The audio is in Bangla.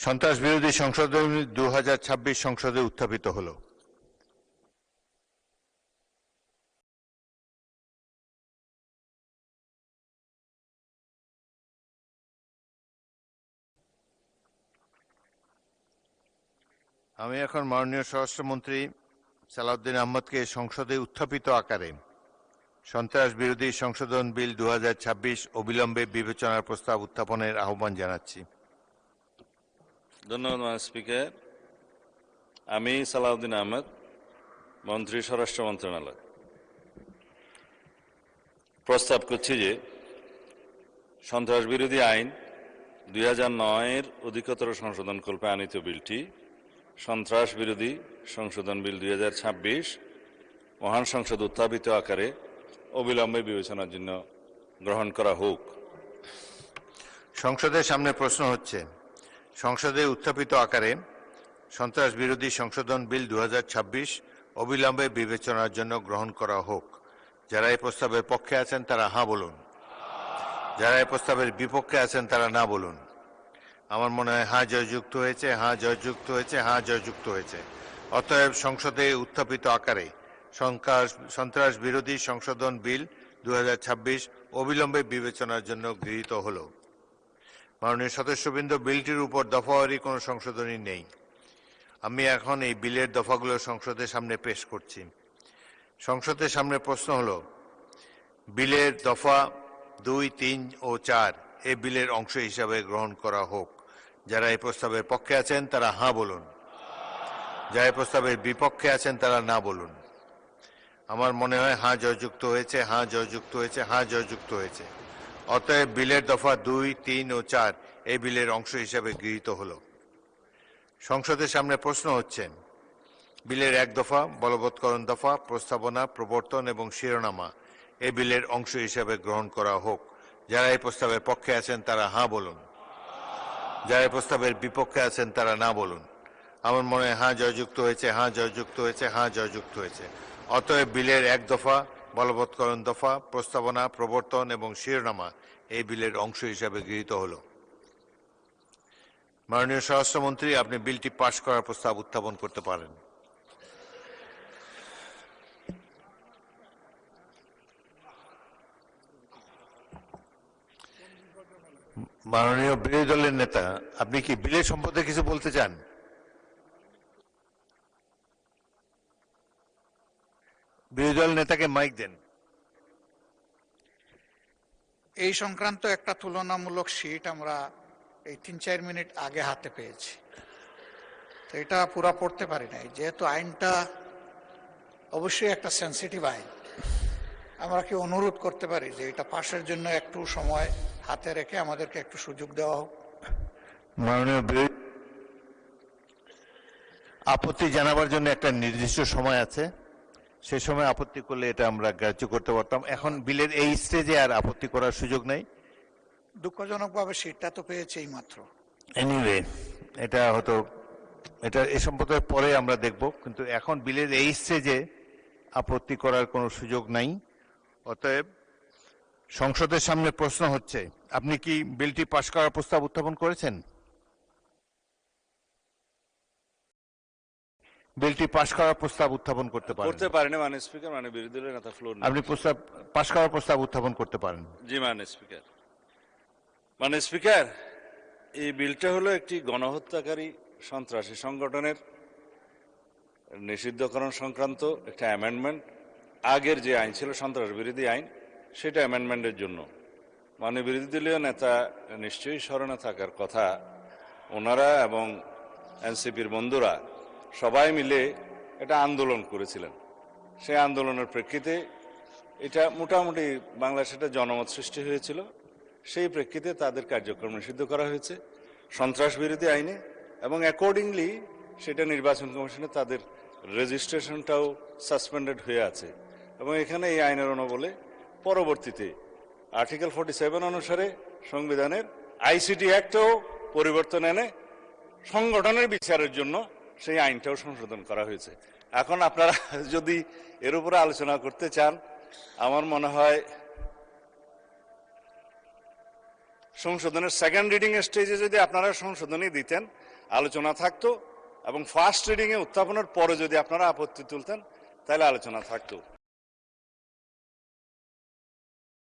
সন্ত্রাস বিরোধী সংশোধন 2026 সংসদে উত্থাপিত হলো। আমি এখন মাননীয় স্বরাষ্ট্রমন্ত্রী সালাউদ্দিন আহমদকে সংসদে উত্থাপিত আকারে সন্ত্রাস বিরোধী সংশোধন বিল 2026 অবিলম্বে বিবেচনার প্রস্তাব উত্থাপনের আহ্বান জানাচ্ছি। ধন্যবাদ মাননীয় স্পিকার। আমি সালাউদ্দিন আহমদ, মন্ত্রী স্বরাষ্ট্র মন্ত্রণালয়, প্রস্তাব করছি যে সন্ত্রাস বিরোধী আইন 2009-এর অধিকতর সংশোধনকল্পে আনিত বিলটি সন্ত্রাস বিরোধী সংশোধন বিল 2026 মহান সংসদ উত্থাপিত আকারে অবিলম্বে বিবেচনার জন্য গ্রহণ করা হোক। সংসদের সামনে প্রশ্ন হচ্ছে, সংসদে উত্থাপিত আকারে সন্ত্রাস বিরোধী সংশোধন বিল 2026 অবিলম্বে বিবেচনার জন্য গ্রহণ করা হোক। যারা এই প্রস্তাবের পক্ষে আছেন তারা হ্যাঁ বলুন, যারা এই প্রস্তাবের বিপক্ষে আছেন তারা না বলুন। আমার মনে হয় হ্যাঁ জয়যুক্ত হয়েছে, হ্যাঁ জয়যুক্ত হয়েছে, হ্যাঁ জয়যুক্ত হয়েছে। অতএব সংসদে উত্থাপিত আকারে সন্ত্রাস বিরোধী সংশোধন বিল 2026 অবিলম্বে বিবেচনার জন্য গৃহীত হল। মাননীয় সদস্যবৃন্দ, বিলটির উপর দফাওয়ারি কোনো সংশোধনী নেই। আমি এখন এই বিলের দফাগুলো সংসদের সামনে পেশ করছি। সংসদের সামনে প্রশ্ন হল, বিলের দফা 2, 3 ও 4 এই বিলের অংশ হিসাবে গ্রহণ করা হোক। যারা এই প্রস্তাবের পক্ষে আছেন তারা হ্যাঁ বলুন, যারা এই প্রস্তাবের বিপক্ষে আছেন তারা না বলুন। আমার মনে হয় হ্যাঁ জয়যুক্ত হয়েছে, হ্যাঁ জয়যুক্ত হয়েছে, হ্যাঁ জয়যুক্ত হয়েছে। অতএব বিলের দফা 2, 3 ও 4 এই বিলের অংশ হিসাবে গৃহীত হল। সংসদের সামনে প্রশ্ন হচ্ছে, বিলের 1 দফা বলবৎকরণ দফা প্রস্তাবনা, প্রবর্তন এবং শিরোনামা এই বিলের অংশ হিসাবে গ্রহণ করা হোক। যারা এই প্রস্তাবের পক্ষে আছেন তারা হ্যাঁ বলুন, যারা এই প্রস্তাবের বিপক্ষে আছেন তারা না বলুন। আমার মনে হয় হ্যাঁ জয়যুক্ত হয়েছে, হ্যাঁ জয়যুক্ত হয়েছে, হ্যাঁ জয়যুক্ত হয়েছে। অতএব বিলের 1 দফা বলবৎকরণ দফা প্রস্তাবনা, প্রবর্তন এবং শিরোনামা এই বিলের অংশ হিসাবে গৃহীত হল। মাননীয় স্বরাষ্ট্রমন্ত্রী, আপনি বিলটি পাশ করার প্রস্তাব উত্থাপন করতে পারেন। মাননীয় বিরোধী দলের নেতা, আপনি কি বিলের সম্পর্কে কিছু বলতে চান? বিরোধী দল নেতাকে মাইক দেন। এই সংক্রান্ত একটা তুলনামূলক শীট আমরা এই 3-4 মিনিট আগে হাতে পেয়েছি, তো এটা পুরা পড়তে পারি নাই। যেহেতু আইনটা অবশ্যই একটা সেন্সিটিভ আইন, আমরা কি অনুরোধ করতে পারি যে এটা পাশের জন্য একটু সময় হাতে রেখে আমাদেরকে একটু সুযোগ দেওয়া হোক। মাননীয় আপত্তি জানাবার জন্য একটা নির্দিষ্ট সময় আছে, সে সময় আপত্তি করলে এটা আমরা গ্রাহ্য করতে পারতাম। এখন বিলের এই স্টেজে আর আপত্তি করার সুযোগ নাই। দুঃখজনকভাবে শীটটা তো পেয়েছি এই মাত্র। এনিওয়ে, এটা হয়তো এটা এ সম্পর্কে পরে আমরা দেখব, কিন্তু এখন বিলের এই স্টেজে আপত্তি করার কোনো সুযোগ নাই। অতএব সংসদের সামনে প্রশ্ন হচ্ছে, আপনি কি বিলটি পাশ করার প্রস্তাব উত্থাপন করেছেন? বিলটি পাশ করার প্রস্তাব উত্থাপন করতে পারেন মাননীয় স্পিকার। মানে বিরোধী দলের নেতা ফ্লোর আপনি প্রস্তাব পাশ করার প্রস্তাব উত্থাপন করতে পারেন। জি মাননীয় স্পিকার। মাননীয় স্পিকার, এই বিলটা হলো একটি গণহত্যাকারী সন্ত্রাসী সংগঠনের নিষিদ্ধকরণ সংক্রান্ত একটা অ্যামেন্ডমেন্ট। আগের যে আইন ছিল সন্ত্রাস বিরোধী আইন, সেটা অ্যামেন্ডমেন্টের জন্য। মাননীয় বিরোধী দলীয় নেতা নিশ্চয়ই স্মরণে থাকার কথা, ওনারা এবং এনসিপির বন্ধুরা সবাই মিলে এটা আন্দোলন করেছিলেন। সেই আন্দোলনের প্রেক্ষিতে এটা মোটামুটি বাংলাদেশে একটা জনমত সৃষ্টি হয়েছিল। সেই প্রেক্ষিতে তাদের কার্যক্রম নিষিদ্ধ করা হয়েছে সন্ত্রাস বিরোধী আইনে, এবং অ্যাকর্ডিংলি সেটা নির্বাচন কমিশনে তাদের রেজিস্ট্রেশনটাও সাসপেন্ডেড হয়ে আছে। এবং এখানে এই আইনের অনুবলে পরবর্তীতে আর্টিকেল 47 অনুসারে সংবিধানের আইসিটি অ্যাক্টও পরিবর্তন এনে সংগঠনের বিচারের জন্য সেই আইনটাও সংশোধন করা হয়েছে। এখন আপনারা যদি এর উপরে আলোচনা করতে চান, আমার মনে হয় সংশোধনের সেকেন্ড রিডিং এর স্টেজে যদি আপনারা সংশোধনী দিতেন, আলোচনা থাকতো, এবং ফার্স্ট রিডিং এ উত্থাপনের পরে যদি আপনারা আপত্তি তুলতেন, তাহলে আলোচনা থাকতো।